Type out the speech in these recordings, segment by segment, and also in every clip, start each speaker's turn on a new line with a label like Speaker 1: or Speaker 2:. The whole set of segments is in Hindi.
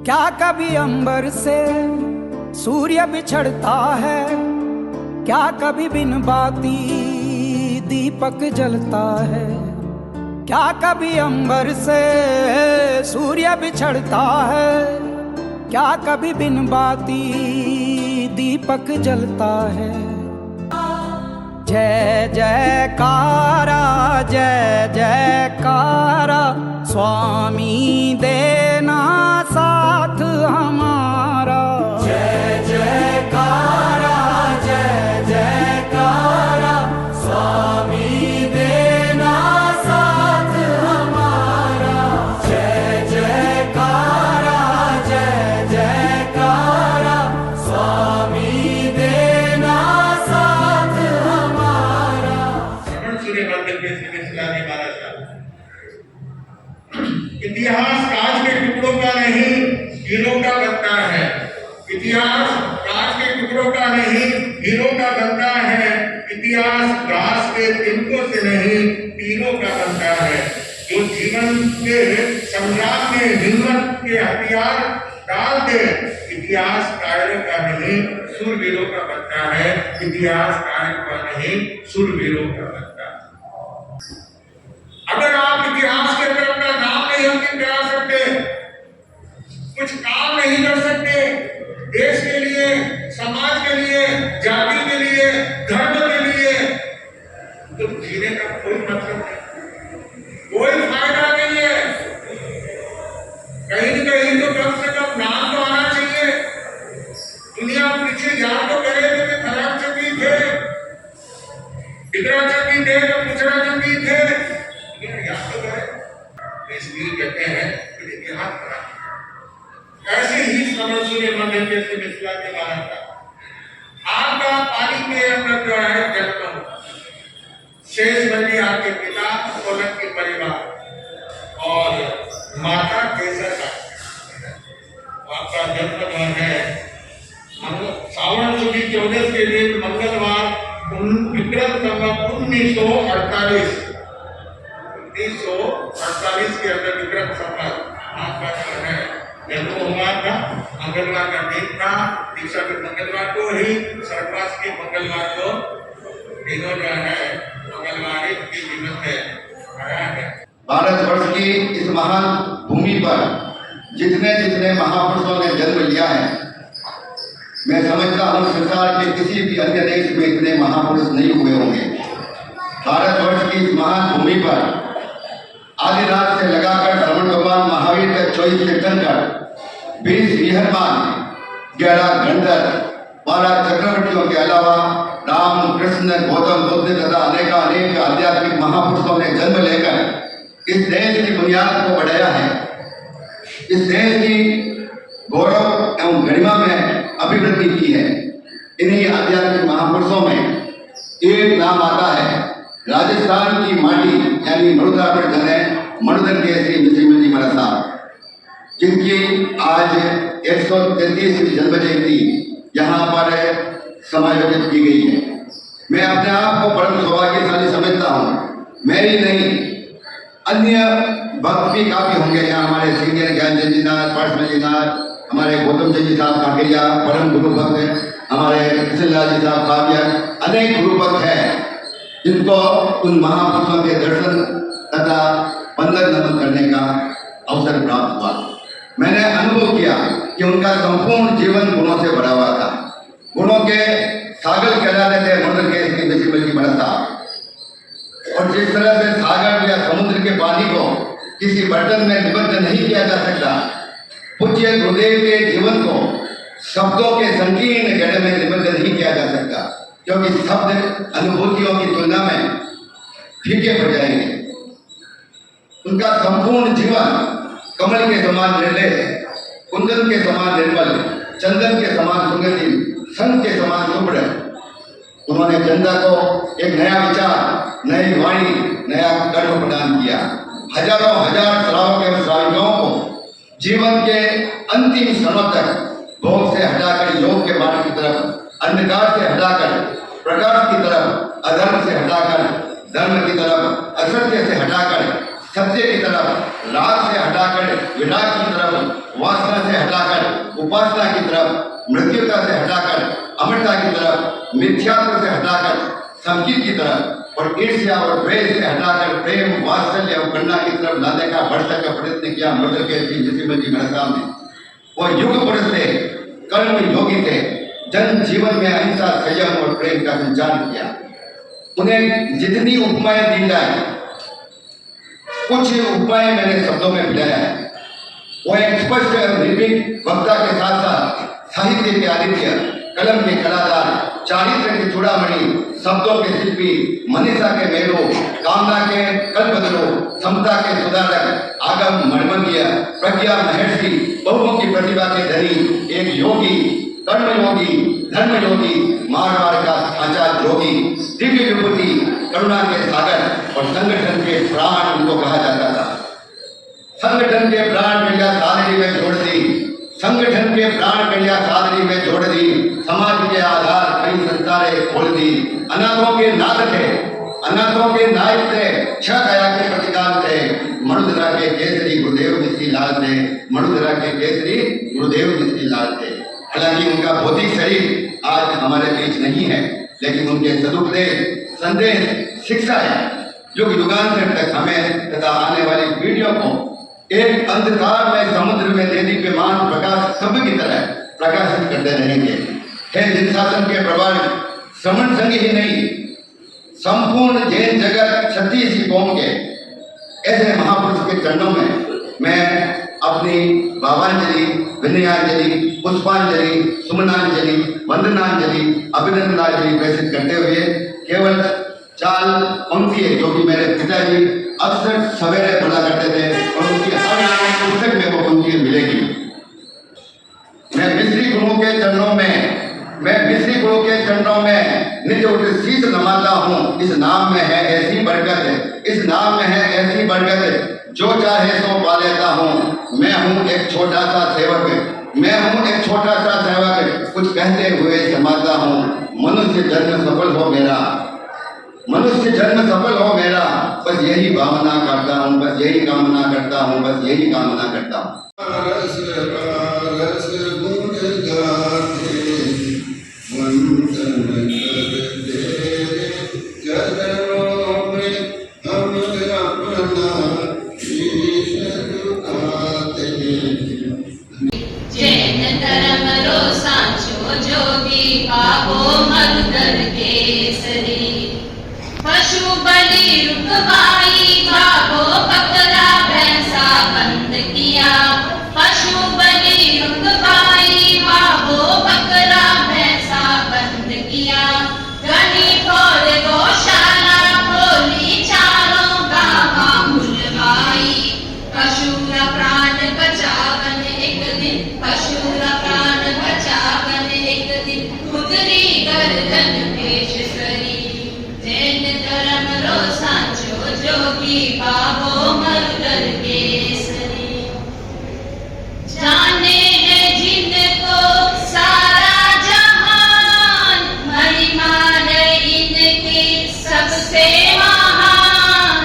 Speaker 1: क्या कभी अंबर से सूर्य बिछड़ता है, क्या कभी बिन बाती दीपक जलता है। क्या कभी अंबर से सूर्य बिछड़ता है, क्या कभी बिन बाती दीपक जलता है। जय जयकारा जय जयकारा, स्वामी देना साथ हमारा। जय जयकारा जय जयकारा, स्वामी देना साथ हमारा। जय जयकारा जय जयकारा, स्वामी देना साथ हमारा।
Speaker 2: सूर्य मंदिर के सिलसिले में इतिहास कांच के टुकड़ों का नहीं, हीरो का बनता है। इतिहास कांच के टुकड़ों का नहीं, हीरो का बनता है। इतिहास घास के तिनकों से नहीं, तीरों का बनता है। जो जीवन के संग्राम में हिम्मत के हथियार डाल दे, इतिहास कायरों का नहीं, शूरवीरों का बनता है। इतिहास कायरों का नहीं, शूरवीरों का बनता है। अगर आप इतिहास के अंदर अपना नाम नहीं अंकित करा सकते, कुछ काम नहीं कर सकते देश के लिए, समाज के लिए, जाति के लिए, धर्म के लिए, तो जीने का कोई मतलब नहीं, कोई फायदा नहीं है। कहीं न कहीं तो कम से कम नाम तो आना चाहिए। दुनिया पीछे याद तो करे थे, खराब चंगी थे, इधरा चंगी थे, तो पुछड़ा चंगी थे, याद तो करे। इसलिए कहते हैं कि इतिहास पढ़ा। ऐसे ही समझ सूर्य मंदिर के सिलसिला के बारे में आपका पानी के अंदर जो है जन्म, शेष बनी आपके पिता सोलंकी के परिवार और माता केसर का आपका जन्म जो है सावन सुदी 14 के दिन मंगलवार विक्रम संवत 1948 के अंदर विक्रम संवत आपका जो है जन्म हुआ था। मंगलवार का दिन था, दीक्षा के मंगलवार को ही, सर्ववास के मंगलवार को, तीनों जो है मंगलवार की दिवस है आया है।
Speaker 3: भारतवर्ष की इस महान भूमि पर जितने जितने महापुरुषों ने जन्म लिया है, मैं समझता हूँ संसार के किसी भी अन्य देश में इतने महापुरुष नहीं हुए होंगे। भारतवर्ष की इस महान भूमि पर आदि रात से लगाकर श्रवण भगवान महावीर तक 24 तीर्थंकर, 20 विहरमान, 11 गंधर्व, 12 चक्रवर्तियों के अलावा राम कृष्ण गौतम बुद्ध तथा अनेक आध्यात्मिक महापुरुषों ने जन्म लेकर इस देश की बुनियाद को बढ़ाया है। इस देश की गौरव एवं गरिमा में अभिवृद्धि की है। इन्हीं आध्यात्मिक महापुरुषों में एक नाम आता है राजस्थान की माटी यानी मरुदा पर जने मणुधर केसरी मिश्री जी महाराज साहब, जिनकी आज 133वीं जन्म जयंती यहाँ पर समायोजित की गई है। मैं अपने आप को परम सौभाग्यशाली समझता हूँ। मेरी नहीं, अन्य भक्त भी काफी होंगे यहाँ। हमारे सीनियर ज्ञानचंद जी नाथ, पार्षद जी नाथ, हमारे गौतम जी साहब काकरिया परम गुरु भक्त, हमारे कृष्णलाल जी साहब काव्य, अनेक गुरु भक्त हैं जिनको उन महापुरुषों के दर्शन तथा वंदन नमन करने का अवसर प्राप्त हुआ। मैंने अनुभव किया कि उनका संपूर्ण जीवन गुणों से भरा हुआ था। गुणों के सागर कहलाते थे मणुधर केसरी मिश्री जी महाराज साहब। और जिस तरह से सागर या समुद्र के पानी को किसी बर्तन में निबद्ध नहीं किया जा सकता, पूज्य गुरुदेव के जीवन को शब्दों के संकीर्ण गढ़ में निबद्ध नहीं किया जा सकता, क्योंकि शब्द अनुभूतियों की तुलना में फीके पड़ जाएंगे। उनका संपूर्ण जीवन कमल के समान निर्दय, कुंदन के समान निर्मल, चंदन के समान सुगंधित, सन के समान शुभ्र। उन्होंने जनता को एक नया विचार, नई वाणी, नया कर्म प्रदान किया। हजारों हजार श्रावक एवं श्राविकाओं को जीवन के अंतिम क्षणों तक भोग से हटाकर योग के मार्ग की तरफ, अंधकार से हटाकर प्रकाश की तरफ, अधर्म से हटाकर धर्म की तरफ, असत्य से हटाकर सत्य की तरफ, राग से हटाकर विराग की तरफ, वासना से हटाकर उपासना की तरफ, मृत्युता से हटाकर अमरता की तरफ, मिथ्यात्व से हटाकर संकीर्त की तरफ, और ईर्ष्या और द्वेष से हटाकर प्रेम, वात्सल्य और करुणा की तरफ लाने का भरसक का प्रयत्न किया मदर के नरसिम्हा जी मेरे सामने। वो युग पुरुष थे, कर्म योगी थे, जन जीवन में अहिंसा, संयम और प्रेम का संचार किया। उन्हें जितनी उपमाएं दी जाए, कुछ उपमाएं मैंने शब्दों में मिलाया है। वो एक स्पष्ट निर्भीक वक्ता के साथ साथ साहित्य के आदित्य, कलम के कलाकार, चारित्र के चूड़ामणि, शब्दों के शिल्पी, मनीषा के मेलो, कामना के कल्पतरु, समता के सुधारक, आगम मणिमंगीय, प्रज्ञा महर्षि, बहुमुखी प्रतिभा के धनी, एक योगी, कर्म योगी, धर्म योगी, मारवाड़ का साचा जोगी, दिव्य विभूति, करुणा के सागर और संगठन के प्राण उनको कहा जाता था। संगठन के प्राण कन्या सादरी में जोड़ दी, संगठन के प्राण कन्या सादरी में जोड़ दी, समाज के आधार कई संस्थाएं खोल दी। अनाथों के नाथ थे, अनाथों के नायक थे, छह दया के प्रतिकार थे, मणुधरा के केसरी गुरुदेव मिश्री लाल थे, मणुधरा के केसरी गुरुदेव मिश्री लाल थे। हालांकि उनका भौतिक शरीर आज हमारे बीच नहीं है, लेकिन उनके सदुपदेश, संदेश, शिक्षाएं युग युगांतर तक हमें तथा आने वाली पीढ़ियों को एक अंधकार में समुद्र में देदीप्यमान प्रकाश स्तंभ की तरह प्रकाशित करते रहेंगे। हे जिन शासन के प्रभारी, श्रमण संघ ही नहीं, संपूर्ण जैन जगत छत्तीस कौम के ऐसे महापुरुष के चरणों में मैं अपनी भावांजलि, विनयांजलि, पुष्पांजलि, सुमनांजलि, वंदनांजलि, अभिनंदनांजलि प्रेषित करते हुए केवल चाल पंक्ति है जो कि मेरे पिताजी अक्सर सवेरे पढ़ा करते थे और उनकी हर पुस्तक में वो पंक्ति मिलेगी। मैं मिश्री गुरुओं के चरणों में निज उठ शीश नमाता हूँ। इस नाम में है ऐसी बरकत, इस नाम में है ऐसी बरकत, जो चाहे सो पा लेता हूँ। मैं हूँ एक छोटा सा सेवक, मैं हूँ एक छोटा सा सेवक, कुछ कहते हुए समाता हूँ। मनुष्य जन्म सफल हो मेरा, मनुष्य जन्म सफल हो मेरा, बस यही भावना करता हूँ, बस यही कामना करता हूँ, बस यही कामना करता हूँ।
Speaker 4: जैन धर्म रो सांचो जोगी बाबो मरुदर केसरी, पशु बलि रुकवाई बाबो बकरा भैंसा बंद किया, पशु बलि रुकवाई बाबो बकरा भैंसा बंद किया। गनी और गौशाला खोली, चारों गावा खुलवाई, पशुरा प्राण बचावन एक दिन, पशुरा प्राण बचावन एक दिन, खुदरी गर्दन पेश करी। जैन धर्म रो सांचो जोगी बाबो मरुदर केसरी, जाने है जिनको सारा जहान, महिमा है इनकी सबसे महान।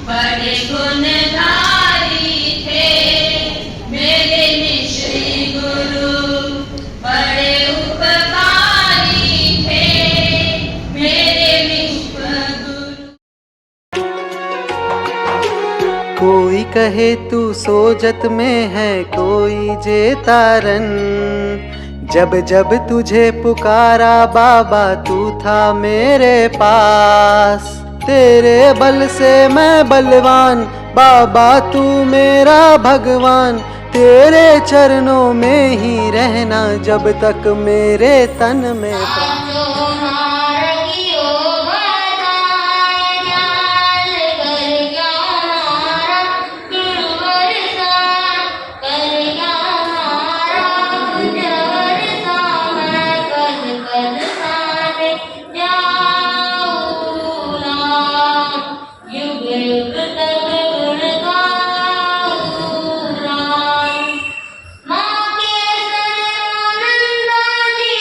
Speaker 4: बड़े गुणधारी थे मेरे मिश्री गुरु, बड़े उपकारी थे मेरे विश्व गुरु।
Speaker 5: कोई कहे तू सोजत में है, कोई जेतारन, जब जब तुझे पुकारा बाबा तू था मेरे पास। तेरे बल से मैं बलवान, बाबा तू मेरा भगवान, तेरे चरणों में ही रहना जब तक मेरे तन में प्राण।
Speaker 4: माँ के सनम नंदा जी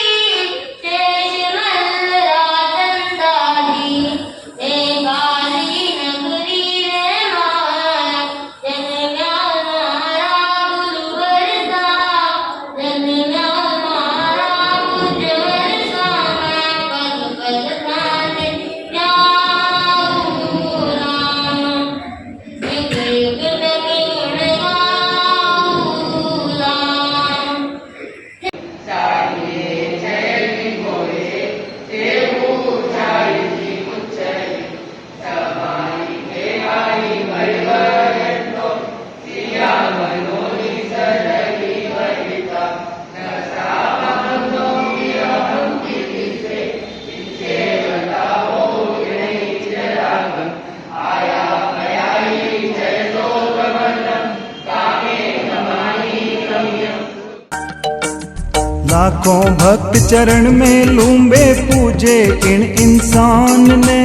Speaker 1: लाखों भक्त चरण में लूंबे पूजे इन इंसान ने,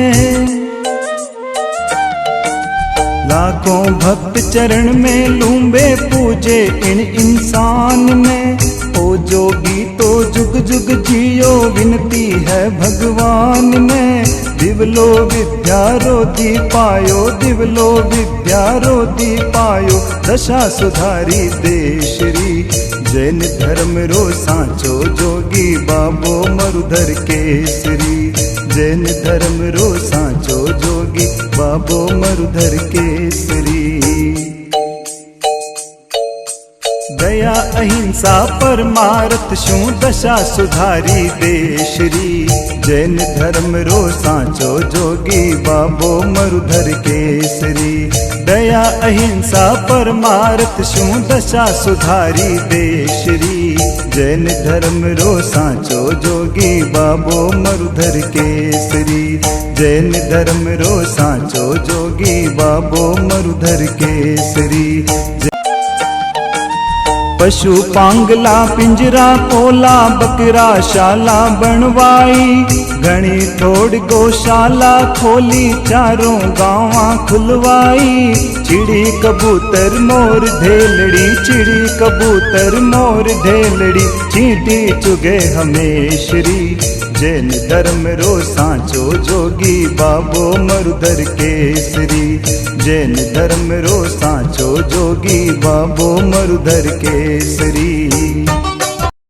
Speaker 1: लाखों भक्त चरण में लूंबे पूजे इन इंसान ने। ओ जोगी तो जुग जुग जियो विनती है भगवान ने। दिवलो विद्या रोधी पायो, दिवलो विद्या रोधी पायो, दशा सुधारी देशरी। जैन धर्म रो सांचो जोगी बाबो मरुधर केसरी। जैन धर्म रो सांचो जोगी बाबो मरुधर केसरी। दया अहिंसा परमार्थ शू दशा सुधारी देशरी। जैन धर्म रो सांचो जोगी बाबो मरुधर केसरी। दया अहिंसा परमार्थ शू दशा सुधारी देशरी। जैन धर्म रो सांचो जोगी बाबो मरुधर केसरी। जैन धर्म रो सांचो जोगी बाबो मरुधर केसरी। पशु पांगला पिंजरा पोला बकरा शाला बनवाई। घणी थोड़ गौशाला खोली चारों गांवा खुलवाई। चिड़ी कबूतर मोर ढेलड़ी, चिड़ी कबूतर मोर ढेलड़ी, चींटी चुगे हमेशरी। जैन धर्म रो सांचो जोगी बाबो मरुधर केसरी। जैन धर्म रो सांचो जोगी बाबो मरुधर केसरी।